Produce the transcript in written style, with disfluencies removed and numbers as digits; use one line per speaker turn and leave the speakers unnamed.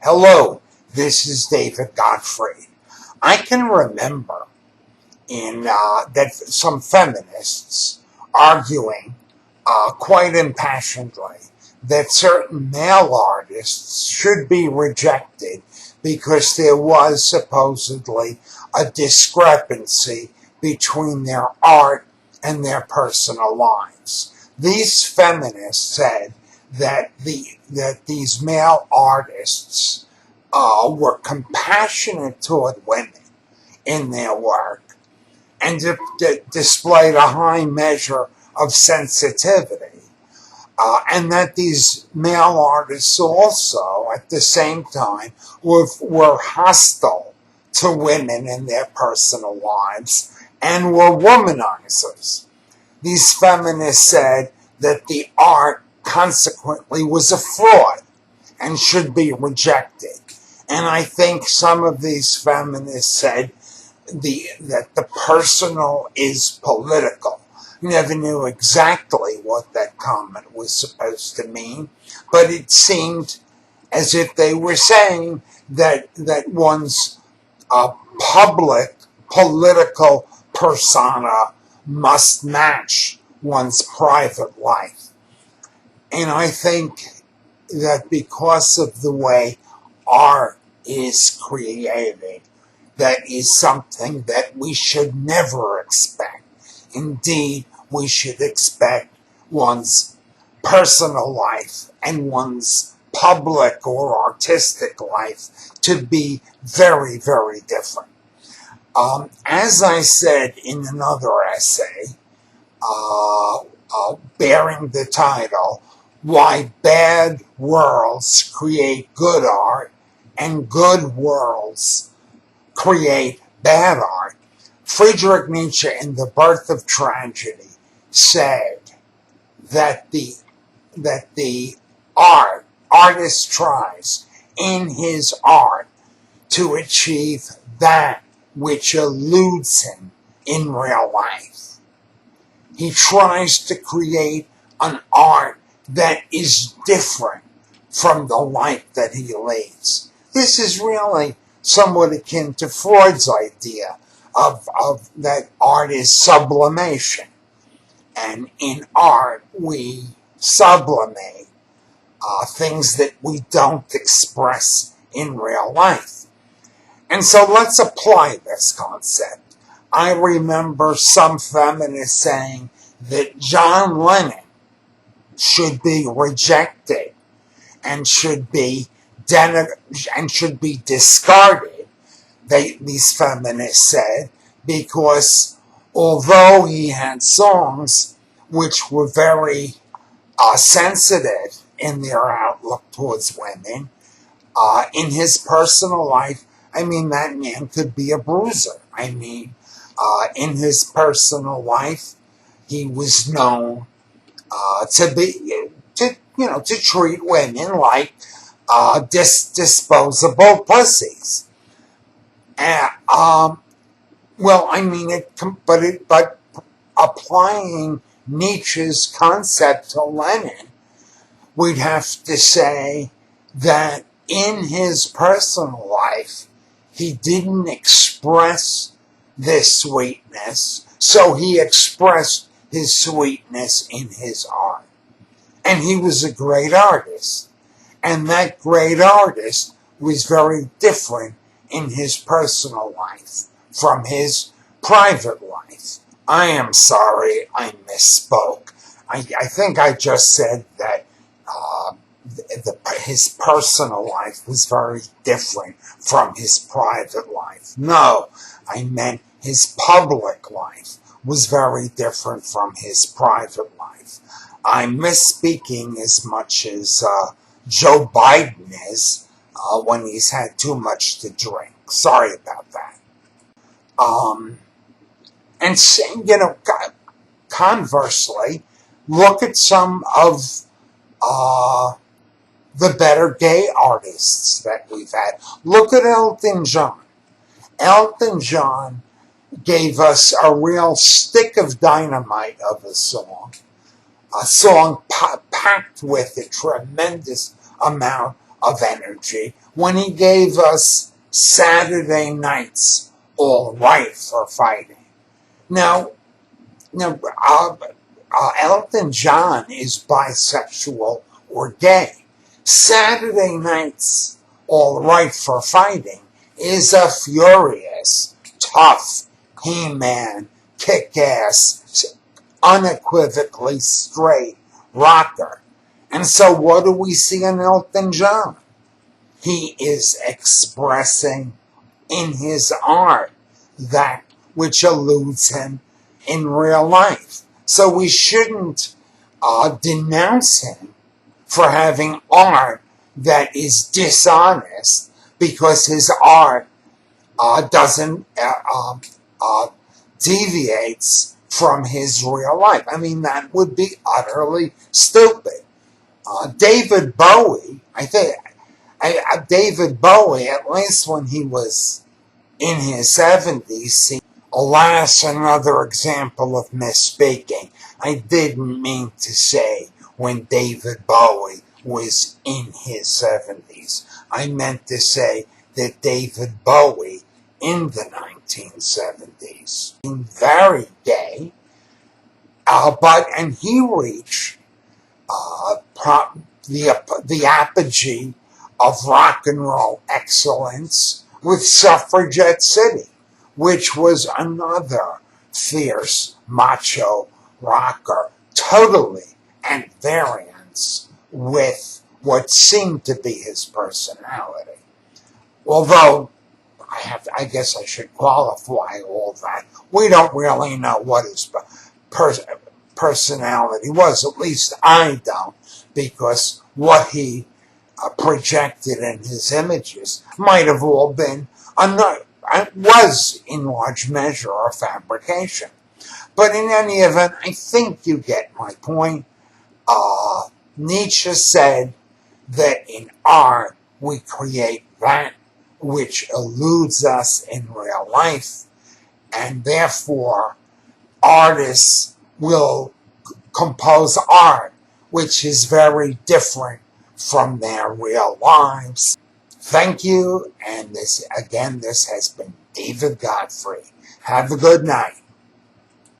Hello, this is David Gottfried. I can remember that some feminists arguing quite impassionedly that certain male artists should be rejected because there was supposedly a discrepancy between their art and their personal lives. These feminists said that these male artists were compassionate toward women in their work and displayed a high measure of sensitivity, and that these male artists also, at the same time, were hostile to women in their personal lives and were womanizers. These feminists said that the art consequently was a fraud and should be rejected. And I think some of these feminists said that the personal is political. Never knew exactly what that comment was supposed to mean, but it seemed as if they were saying that one's public political persona must match one's private life. And I think that because of the way art is created, that is something that we should never expect. Indeed, we should expect one's personal life and one's public or artistic life to be very, very different. As I said in another essay, bearing the title, Why Bad Worlds Create Good Art and Good Worlds Create Bad Art, Friedrich Nietzsche in The Birth of Tragedy said that the artist tries in his art to achieve that which eludes him in real life. He tries to create an art that is different from the life that he leads. This is really somewhat akin to Freud's idea of that art is sublimation. And in art, we sublimate things that we don't express in real life. And so let's apply this concept. I remember some feminists saying that John Lennon should be rejected and should be discarded, these feminists said, because although he had songs which were very sensitive in their outlook towards women, in his personal life, that man could be a bruiser. In his personal life, he was known to treat women like disposable pussies. But applying Nietzsche's concept to Lenin, we'd have to say that in his personal life, he didn't express this sweetness, so he expressed his sweetness in his art. And he was a great artist. And that great artist was very different in his personal life from his private life. I am sorry, I misspoke. I think I just said that his personal life was very different from his private life. No, I meant his public life was very different from his private life. I'm misspeaking as much as Joe Biden is when he's had too much to drink. Sorry about that. Conversely, look at some of the better gay artists that we've had. Look at Elton John. Elton John gave us a real stick of dynamite of a song packed with a tremendous amount of energy when he gave us Saturday Night's All Right for Fighting. Now, Elton John is bisexual or gay. Saturday Night's All Right for Fighting is a furious, tough, He-Man, kick-ass, unequivocally straight rocker. And so what do we see in Elton John? He is expressing in his art that which eludes him in real life. So we shouldn't denounce him for having art that is dishonest because his art doesn't deviates from his real life. I mean, that would be utterly stupid. David Bowie, David Bowie, at least when he was in his 70s, alas, another example of misspeaking. I didn't mean to say when David Bowie was in his 70s. I meant to say that David Bowie in the 1970s, very gay, and he reached the apogee of rock and roll excellence with Suffragette City, which was another fierce macho rocker, totally at variance with what seemed to be his personality. Although, I guess I should qualify all that. We don't really know what his personality was. At least I don't, because what he projected in his images might have all been, was in large measure a fabrication. But in any event, I think you get my point. Nietzsche said that in art we create that which eludes us in real life, and therefore artists will compose art which is very different from their real lives. Thank you, and this has been David Godfrey. Have a good night.